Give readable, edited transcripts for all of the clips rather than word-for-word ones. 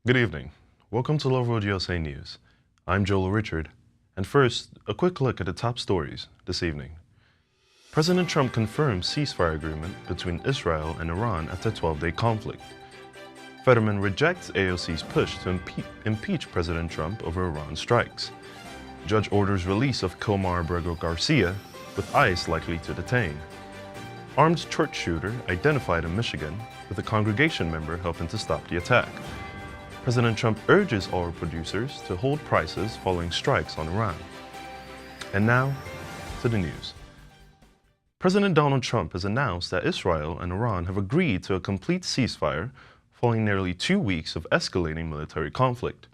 Good evening. Welcome to Loveworld USA News. I'm Joel Richard, and first, a quick look at the top stories this evening. President Trump confirms ceasefire agreement between Israel and Iran after 12-day conflict. Fetterman rejects AOC's push to impeach President Trump over Iran strikes. Judge orders release of Kilmar Abrego Garcia, with ICE likely to detain. Armed church shooter identified in Michigan, with a congregation member helping to stop the attack. President Trump urges oil producers to hold prices following strikes on Iran. And now, to the news. President Donald Trump has announced that Israel and Iran have agreed to a complete ceasefire following nearly 2 weeks of escalating military conflict.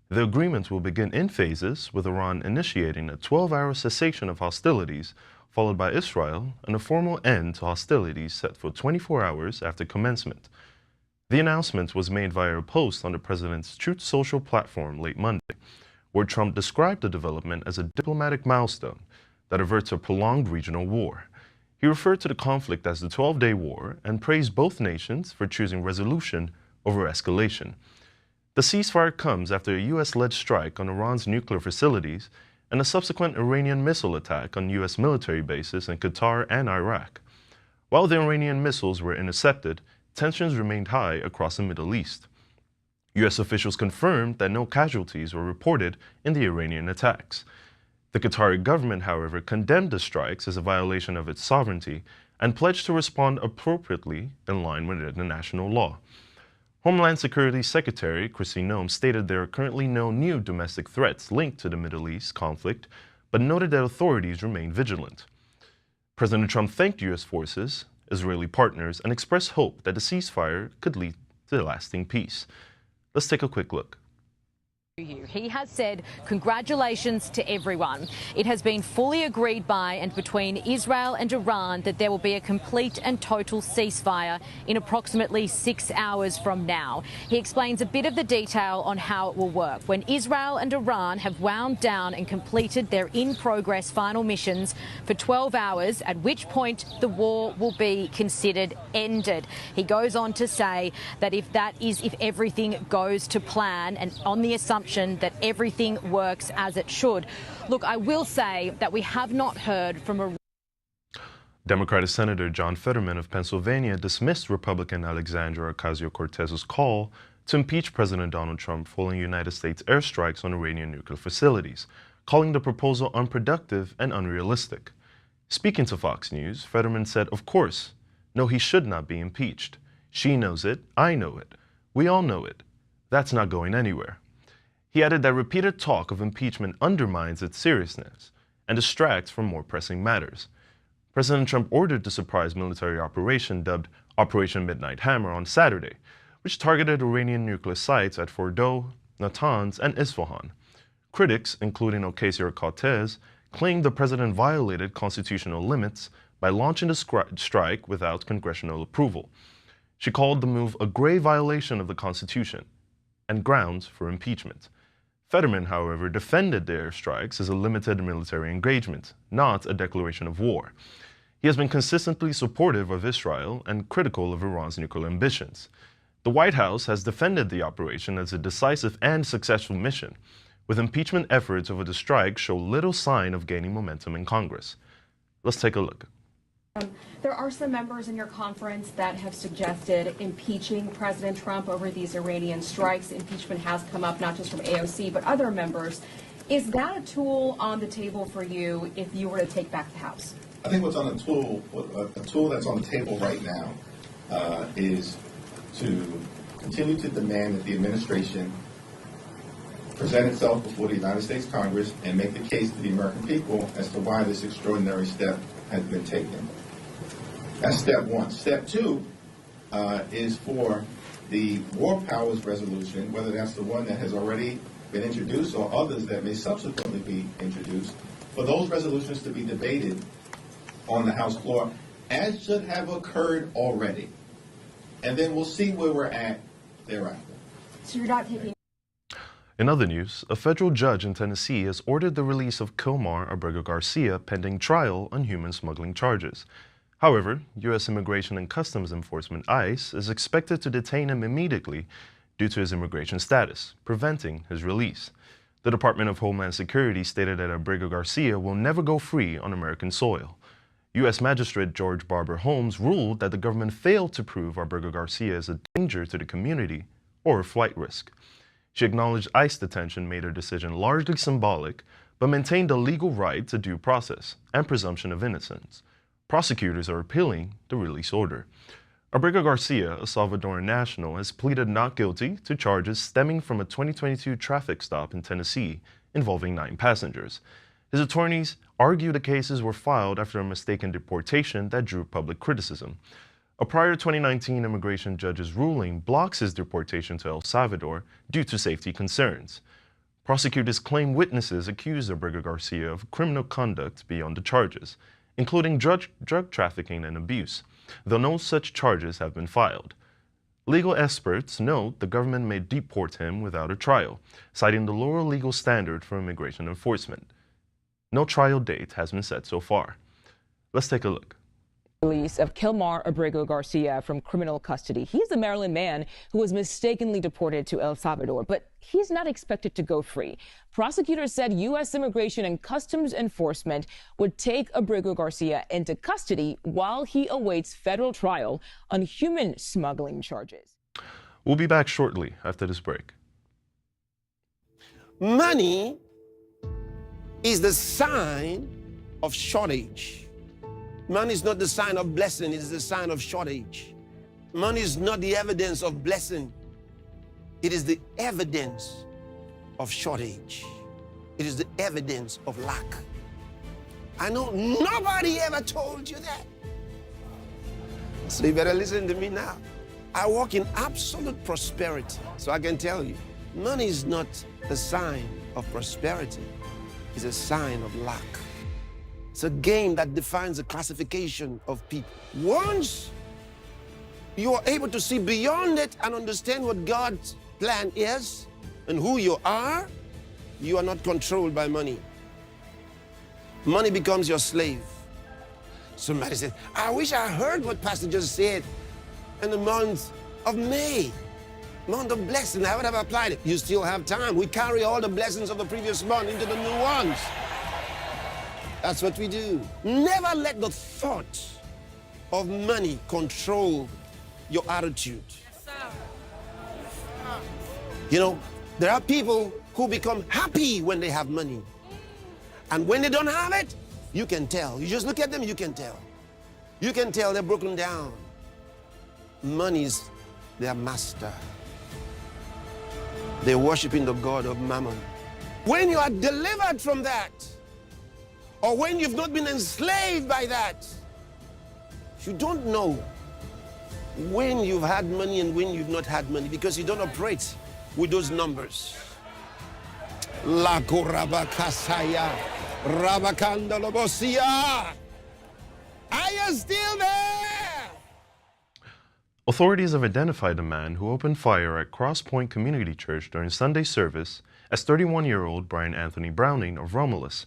The agreement will begin in phases, with Iran initiating a 12-hour cessation of hostilities, followed by Israel and a formal end to hostilities set for 24 hours after commencement. The announcement was made via a post on the president's Truth Social platform late Monday, where Trump described the development as a diplomatic milestone that averts a prolonged regional war. He referred to the conflict as the 12-day war and praised both nations for choosing resolution over escalation. The ceasefire comes after a U.S.-led strike on Iran's nuclear facilities and a subsequent Iranian missile attack on U.S. military bases in Qatar and Iraq. While the Iranian missiles were intercepted, tensions remained high across the Middle East. U.S. officials confirmed that no casualties were reported in the Iranian attacks. The Qatari government, however, condemned the strikes as a violation of its sovereignty and pledged to respond appropriately in line with international law. Homeland Security Secretary Kristi Noem stated there are currently no new domestic threats linked to the Middle East conflict, but noted that authorities remain vigilant. President Trump thanked U.S. forces, Israeli partners, and expressed hope that the ceasefire could lead to lasting peace. Let's take a quick look. He has said congratulations to everyone. It has been fully agreed by and between Israel and Iran that there will be a complete and total ceasefire in approximately 6 hours from now. He explains a bit of the detail on how it will work. When Israel and Iran have wound down and completed their in-progress final missions for 12 hours, at which point the war will be considered ended. He goes on to say that if everything goes to plan and on the assumption that everything works as it should. Look, I will say that we have not heard from a Democratic Senator John Fetterman of Pennsylvania dismissed Republican Alexandria Ocasio-Cortez's call to impeach President Donald Trump following United States airstrikes on Iranian nuclear facilities, calling the proposal unproductive and unrealistic. Speaking to Fox News, Fetterman said, "Of course, no, he should not be impeached. She knows it, I know it, we all know it. That's not going anywhere." He added that repeated talk of impeachment undermines its seriousness and distracts from more pressing matters. President Trump ordered the surprise military operation dubbed Operation Midnight Hammer on Saturday, which targeted Iranian nuclear sites at Fordow, Natanz, and Isfahan. Critics, including Ocasio-Cortez, claimed the president violated constitutional limits by launching the strike without congressional approval. She called the move a grave violation of the Constitution and grounds for impeachment. Fetterman, however, defended the airstrikes as a limited military engagement, not a declaration of war. He has been consistently supportive of Israel and critical of Iran's nuclear ambitions. The White House has defended the operation as a decisive and successful mission, with impeachment efforts over the strike show little sign of gaining momentum in Congress. Let's take a look. There are some members in your conference that have suggested impeaching President Trump over these Iranian strikes. Impeachment has come up not just from AOC, but other members. Is that a tool on the table for you if you were to take back the House? I think a tool that's on the table right now is to continue to demand that the administration present itself before the United States Congress and make the case to the American people as to why this extraordinary step has been taken. That's step one. Step two is for the War Powers Resolution, whether that's the one that has already been introduced or others that may subsequently be introduced, for those resolutions to be debated on the House floor, as should have occurred already. And then we'll see where we're at thereafter. So you're not taking... In other news, a federal judge in Tennessee has ordered the release of Kilmar Abrego Garcia pending trial on human smuggling charges. However, U.S. Immigration and Customs Enforcement, ICE, is expected to detain him immediately due to his immigration status, preventing his release. The Department of Homeland Security stated that Abrego Garcia will never go free on American soil. U.S. Magistrate George Barber Holmes ruled that the government failed to prove Abrego Garcia is a danger to the community or a flight risk. She acknowledged ICE detention made her decision largely symbolic, but maintained a legal right to due process and presumption of innocence. Prosecutors are appealing the release order. Abrego Garcia, a Salvadoran national, has pleaded not guilty to charges stemming from a 2022 traffic stop in Tennessee involving 9 passengers. His attorneys argue the cases were filed after a mistaken deportation that drew public criticism. A prior 2019 immigration judge's ruling blocks his deportation to El Salvador due to safety concerns. Prosecutors claim witnesses accused Abrego Garcia of criminal conduct beyond the charges, including drug trafficking and abuse, though no such charges have been filed. Legal experts note the government may deport him without a trial, citing the lower legal standard for immigration enforcement. No trial date has been set so far. Let's take a look. Release of Kilmar Abrego Garcia from criminal custody. He's the Maryland man who was mistakenly deported to El Salvador, but he's not expected to go free. Prosecutors said U.S. Immigration and Customs Enforcement would take Abrego Garcia into custody while he awaits federal trial on human smuggling charges. We'll be back shortly after this break. Money is the sign of shortage. Money is not the sign of blessing, it is the sign of shortage. Money is not the evidence of blessing, it is the evidence of shortage. It is the evidence of lack. I know nobody ever told you that. So you better listen to me now. I walk in absolute prosperity, so I can tell you, money is not the sign of prosperity, it's a sign of lack. It's a game that defines the classification of people. Once you are able to see beyond it and understand what God's plan is and who you are not controlled by money. Money becomes your slave. Somebody said, I wish I heard what Pastor just said in the month of May. Month of blessing, I would have applied it. You still have time. We carry all the blessings of the previous month into the new ones. That's what we do. Never let the thought of money control your attitude. Yes, sir. You know, there are people who become happy when they have money. And when they don't have it, you can tell. You just look at them, you can tell. You can tell they're broken down. Money's their master. They're worshiping the God of Mammon. When you are delivered from that, or when you've not been enslaved by that, you don't know when you've had money and when you've not had money because you don't operate with those numbers. La korabakasaya, rabakandalobosia. Are you still there? Authorities have identified the man who opened fire at Cross Point Community Church during Sunday service as 31-year-old Brian Anthony Browning of Romulus.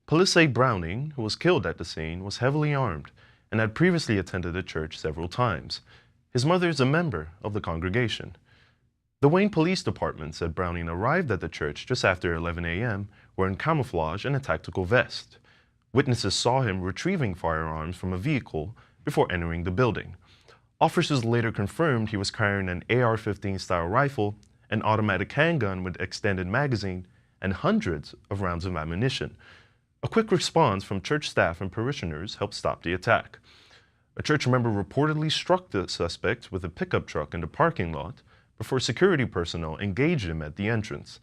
Police say Browning, who was killed at the scene, was heavily armed and had previously attended the church several times. His mother is a member of the congregation. The Wayne Police Department said Browning arrived at the church just after 11 a.m. wearing camouflage and a tactical vest. Witnesses saw him retrieving firearms from a vehicle before entering the building. Officers later confirmed he was carrying an AR-15 style rifle, an automatic handgun with extended magazine, and hundreds of rounds of ammunition. A quick response from church staff and parishioners helped stop the attack. A church member reportedly struck the suspect with a pickup truck in the parking lot before security personnel engaged him at the entrance.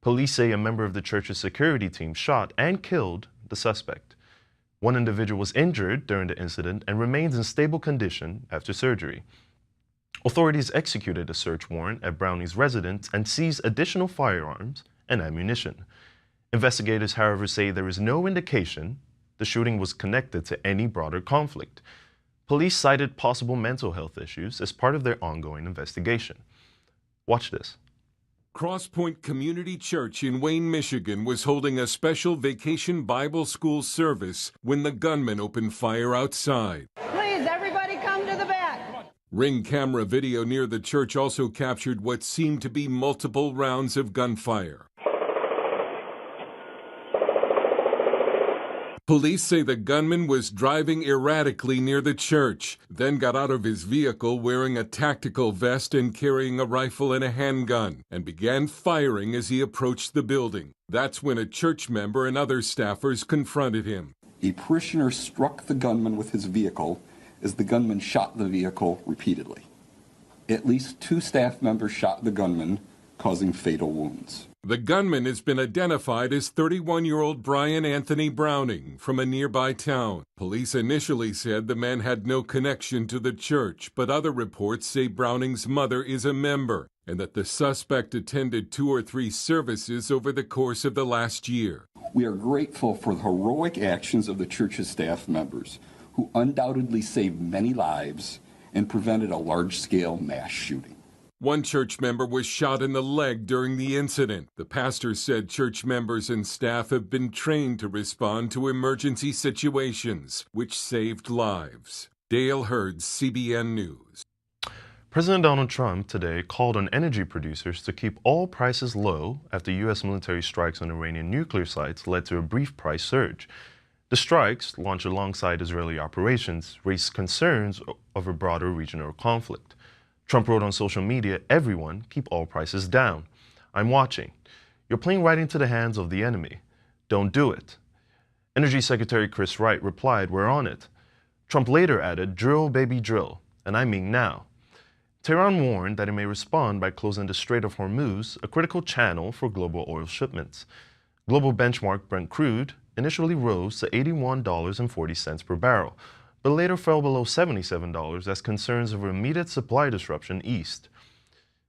Police say a member of the church's security team shot and killed the suspect. One individual was injured during the incident and remains in stable condition after surgery. Authorities executed a search warrant at Browning's residence and seized additional firearms and ammunition. Investigators, however, say there is no indication the shooting was connected to any broader conflict. Police cited possible mental health issues as part of their ongoing investigation. Watch this. Cross Point Community Church in Wayne, Michigan was holding a special vacation Bible school service when the gunman opened fire outside. Please, everybody come to the back. Ring camera video near the church also captured what seemed to be multiple rounds of gunfire. Police say the gunman was driving erratically near the church, then got out of his vehicle wearing a tactical vest and carrying a rifle and a handgun, and began firing as he approached the building. That's when a church member and other staffers confronted him. A parishioner struck the gunman with his vehicle as the gunman shot the vehicle repeatedly. At least 2 staff members shot the gunman, causing fatal wounds. The gunman has been identified as 31-year-old Brian Anthony Browning from a nearby town. Police initially said the man had no connection to the church, but other reports say Browning's mother is a member and that the suspect attended 2 or 3 services over the course of the last year. We are grateful for the heroic actions of the church's staff members, who undoubtedly saved many lives and prevented a large-scale mass shooting. One church member was shot in the leg during the incident. The pastor said church members and staff have been trained to respond to emergency situations, which saved lives. Dale Hurd, CBN News. President Donald Trump today called on energy producers to keep all prices low after U.S. military strikes on Iranian nuclear sites led to a brief price surge. The strikes, launched alongside Israeli operations, raised concerns of a broader regional conflict. Trump wrote on social media, "Everyone, keep all prices down. I'm watching. You're playing right into the hands of the enemy. Don't do it." Energy Secretary Chris Wright replied, "We're on it." Trump later added, "Drill, baby, drill, and I mean now." Tehran warned that it may respond by closing the Strait of Hormuz, a critical channel for global oil shipments. Global benchmark Brent crude initially rose to $81.40 per barrel, but later fell below $77 as concerns over immediate supply disruption eased.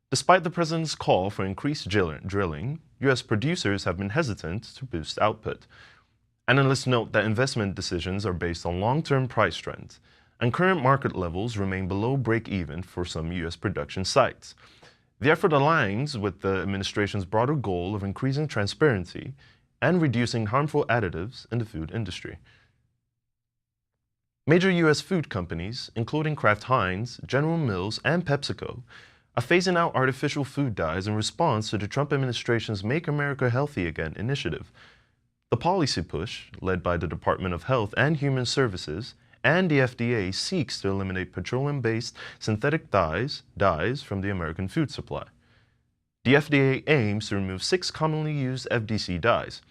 Despite the president's call for increased drilling, U.S. producers have been hesitant to boost output. Analysts note that investment decisions are based on long-term price trends, and current market levels remain below break-even for some U.S. production sites. The effort aligns with the administration's broader goal of increasing transparency and reducing harmful additives in the food industry. Major U.S. food companies, including Kraft Heinz, General Mills, and PepsiCo, are phasing out artificial food dyes in response to the Trump administration's Make America Healthy Again initiative. The policy push, led by the Department of Health and Human Services and the FDA, seeks to eliminate petroleum-based synthetic dyes from the American food supply. The FDA aims to remove 6 commonly used FDC dyes,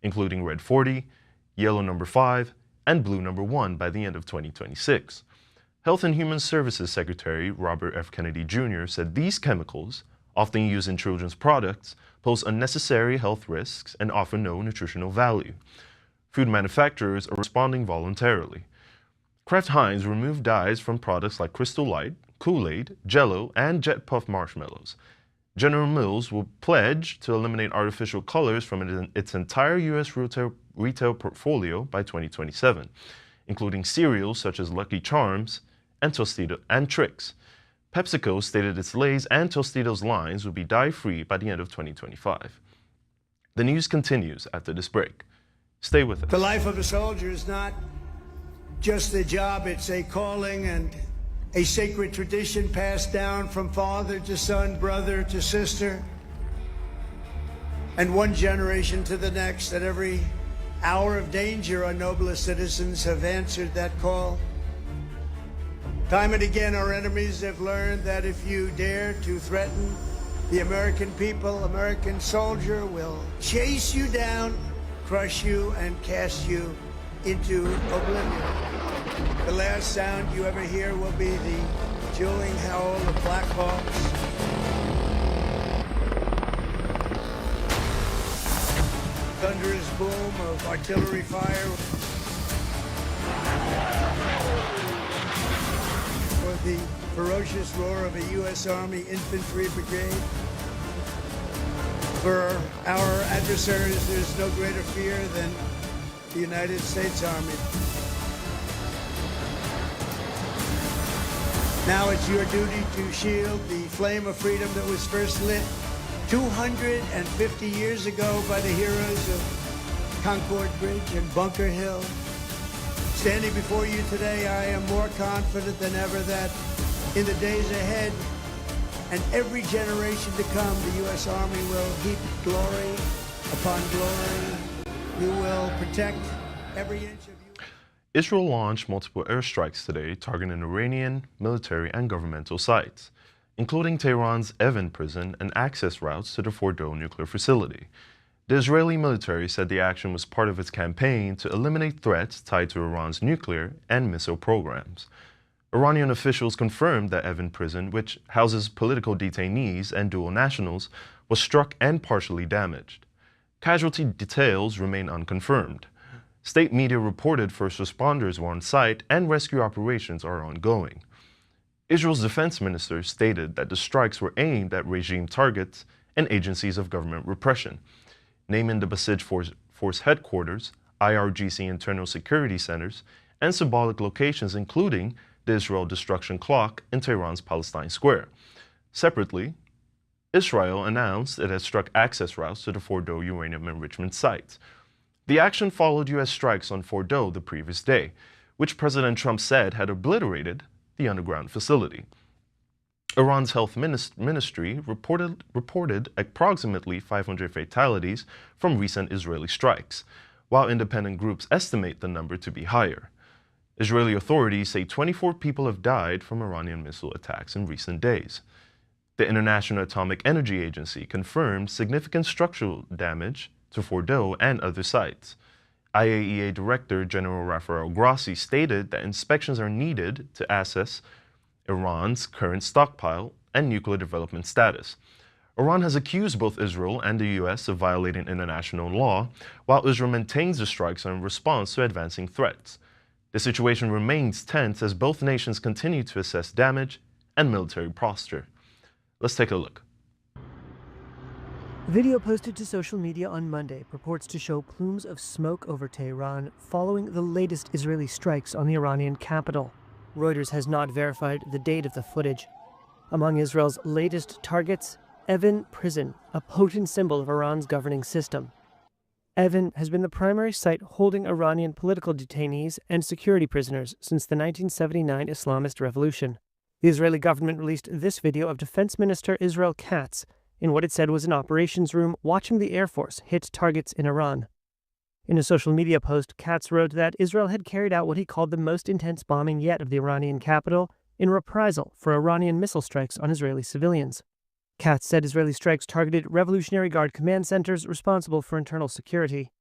including Red 40, Yellow No. 5, and Blue No. 1 by the end of 2026. Health and Human Services Secretary Robert F. Kennedy Jr. said these chemicals, often used in children's products, pose unnecessary health risks and offer no nutritional value. Food manufacturers are responding voluntarily. Kraft Heinz removed dyes from products like Crystal Light, Kool-Aid, Jell-O, and Jet Puff marshmallows. General Mills will pledge to eliminate artificial colors from its entire U.S. retail portfolio by 2027, including cereals such as Lucky Charms and Tostitos and Trix. PepsiCo stated its Lay's and Tostitos lines will be dye-free by the end of 2025. The news continues after this break. Stay with us. The life of a soldier is not just a job, it's a calling and a sacred tradition passed down from father to son, brother to sister, and one generation to the next. At every hour of danger, our noblest citizens have answered that call. Time and again, our enemies have learned that if you dare to threaten the American people, American soldier will chase you down, crush you, and cast you into oblivion. The last sound you ever hear will be the dueling howl of Black Hawks. Thunderous boom of artillery fire. Or the ferocious roar of a U.S. Army infantry brigade. For our adversaries, there's no greater fear than the United States Army. Now it's your duty to shield the flame of freedom that was first lit 250 years ago by the heroes of Concord Bridge and Bunker Hill. Standing before you today, I am more confident than ever that In the days ahead and every generation to come, the U.S. Army will heap glory upon glory. We will protect every inch of you. Israel launched multiple airstrikes today targeting Iranian military and governmental sites, including Tehran's Evin prison and access routes to the Fordow nuclear facility. The Israeli military said the action was part of its campaign to eliminate threats tied to Iran's nuclear and missile programs. Iranian officials confirmed that Evin prison, which houses political detainees and dual nationals, was struck and partially damaged. Casualty details remain unconfirmed. State media reported first responders were on site and rescue operations are ongoing. Israel's defense minister stated that the strikes were aimed at regime targets and agencies of government repression, naming the besieged force headquarters, IRGC internal security centers, and symbolic locations including the Israel Destruction Clock in Tehran's Palestine Square. Separately, Israel announced it had struck access routes to the Fordow uranium enrichment site. The action followed U.S. strikes on Fordow the previous day, which President Trump said had obliterated the underground facility. Iran's health ministry reported approximately 500 fatalities from recent Israeli strikes, while independent groups estimate the number to be higher. Israeli authorities say 24 people have died from Iranian missile attacks in recent days. The International Atomic Energy Agency confirmed significant structural damage to Fordow and other sites. IAEA Director General Rafael Grossi stated that inspections are needed to assess Iran's current stockpile and nuclear development status. Iran has accused both Israel and the U.S. of violating international law, while Israel maintains the strikes are in response to advancing threats. The situation remains tense as both nations continue to assess damage and military posture. Let's take a look. Video posted to social media on Monday purports to show plumes of smoke over Tehran following the latest Israeli strikes on the Iranian capital. Reuters has not verified the date of the footage. Among Israel's latest targets, Evin prison, a potent symbol of Iran's governing system. Evin has been the primary site holding Iranian political detainees and security prisoners since the 1979 Islamist revolution. The Israeli government released this video of Defense Minister Israel Katz in what it said was an operations room watching the Air Force hit targets in Iran. In a social media post, Katz wrote that Israel had carried out what he called the most intense bombing yet of the Iranian capital in reprisal for Iranian missile strikes on Israeli civilians. Katz said Israeli strikes targeted Revolutionary Guard command centers responsible for internal security.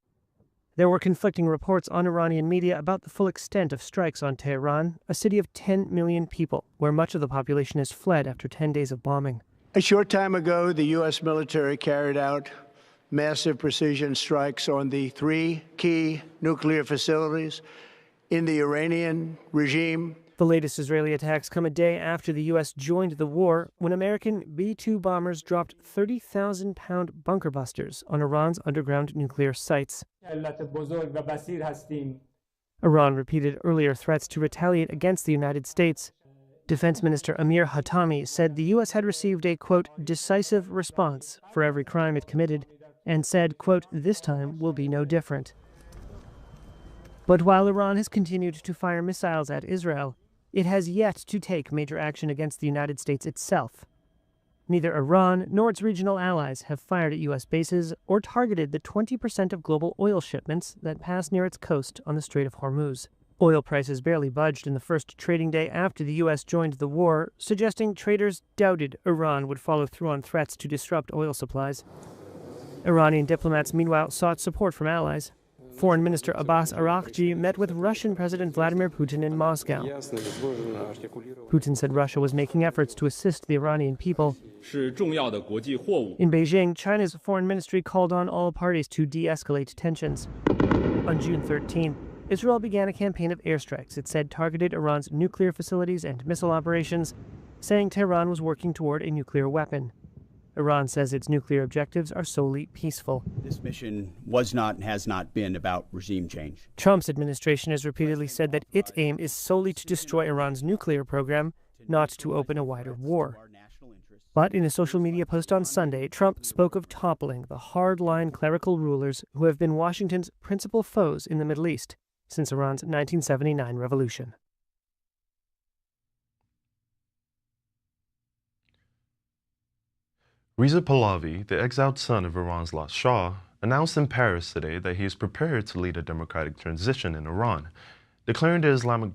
There were conflicting reports on Iranian media about the full extent of strikes on Tehran, a city of 10 million people, where much of the population has fled after 10 days of bombing. A short time ago, the U.S. military carried out massive precision strikes on the 3 key nuclear facilities in the Iranian regime. The latest Israeli attacks come a day after the U.S. joined the war when American B-2 bombers dropped 30,000-pound bunker busters on Iran's underground nuclear sites. Iran repeated earlier threats to retaliate against the United States. Defense Minister Amir Hatami said the U.S. had received a, quote, decisive response for every crime it committed, and said, quote, this time will be no different. But while Iran has continued to fire missiles at Israel, it has yet to take major action against the United States itself. Neither Iran nor its regional allies have fired at U.S. bases or targeted the 20% of global oil shipments that pass near its coast on the Strait of Hormuz. Oil prices barely budged in the first trading day after the U.S. joined the war, suggesting traders doubted Iran would follow through on threats to disrupt oil supplies. Iranian diplomats, meanwhile, sought support from allies. Foreign Minister Abbas Araghchi met with Russian President Vladimir Putin in Moscow. Putin said Russia was making efforts to assist the Iranian people. In Beijing, China's foreign ministry called on all parties to de-escalate tensions. On June 13th, Israel began a campaign of airstrikes it said targeted Iran's nuclear facilities and missile operations, saying Tehran was working toward a nuclear weapon. Iran says its nuclear objectives are solely peaceful. This mission was not and has not been about regime change. Trump's administration has repeatedly said that its aim is solely to destroy Iran's nuclear program, not to open a wider war. But in a social media post on Sunday, Trump spoke of toppling the hard-line clerical rulers who have been Washington's principal foes in the Middle East since Iran's 1979 revolution. Reza Pahlavi, the exiled son of Iran's last Shah, announced in Paris today that he is prepared to lead a democratic transition in Iran, declaring the Islamic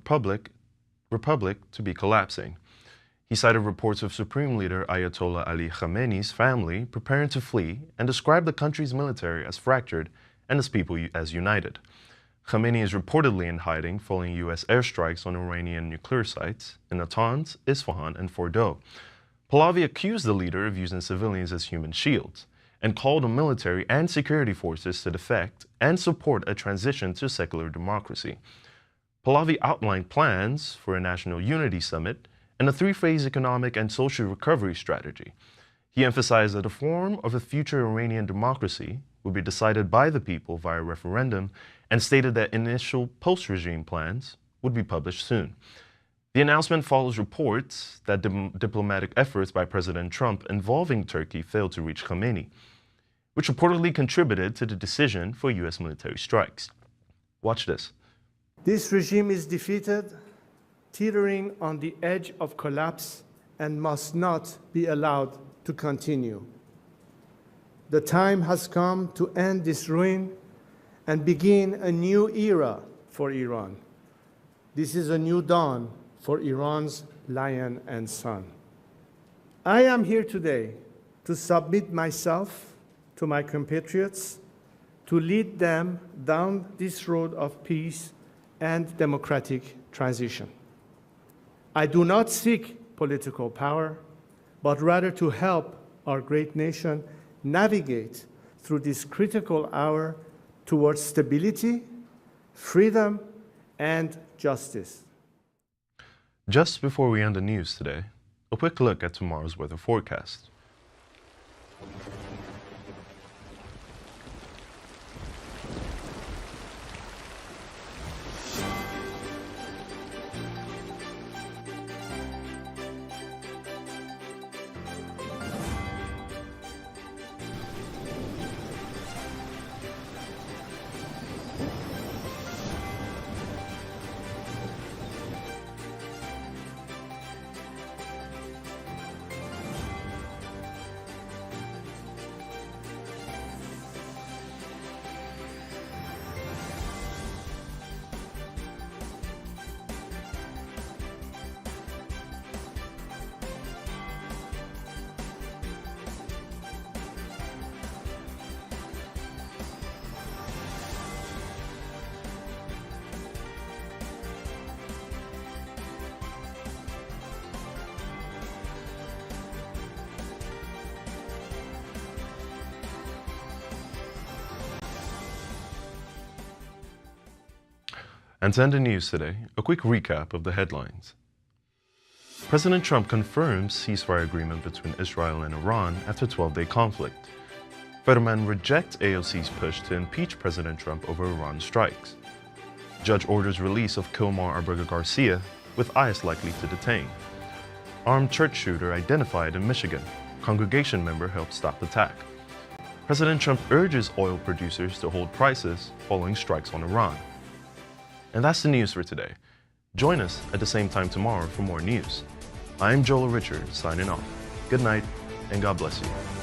Republic to be collapsing. He cited reports of Supreme Leader Ayatollah Ali Khamenei's family preparing to flee and described the country's military as fractured and its people as united. Khamenei is reportedly in hiding following U.S. airstrikes on Iranian nuclear sites in Natanz, Isfahan, and Fordow. Pahlavi accused the leader of using civilians as human shields and called on military and security forces to defect and support a transition to secular democracy. Pahlavi outlined plans for a national unity summit and a three-phase economic and social recovery strategy. He emphasized that the form of a future Iranian democracy would be decided by the people via referendum and stated that initial post-regime plans would be published soon. The announcement follows reports that diplomatic efforts by President Trump involving Turkey failed to reach Khamenei, which reportedly contributed to the decision for U.S. military strikes. Watch this. This regime is defeated, teetering on the edge of collapse, and must not be allowed to continue. The time has come to end this ruin and begin a new era for Iran. This is a new dawn for Iran's lion and son. I am here today to submit myself to my compatriots, to lead them down this road of peace and democratic transition. I do not seek political power, but rather to help our great nation navigate through this critical hour towards stability, freedom, and justice. Just before we end the news today, a quick look at tomorrow's weather forecast. And to end the news today, a quick recap of the headlines. President Trump confirms ceasefire agreement between Israel and Iran after 12-day conflict. Federman rejects AOC's push to impeach President Trump over Iran strikes. Judge orders release of Kilmar Arbrega Garcia, with ICE likely to detain. Armed church shooter identified in Michigan. Congregation member helped stop attack. President Trump urges oil producers to hold prices following strikes on Iran. And that's the news for today. Join us at the same time tomorrow for more news. I'm Joel Richard, signing off. Good night, and God bless you.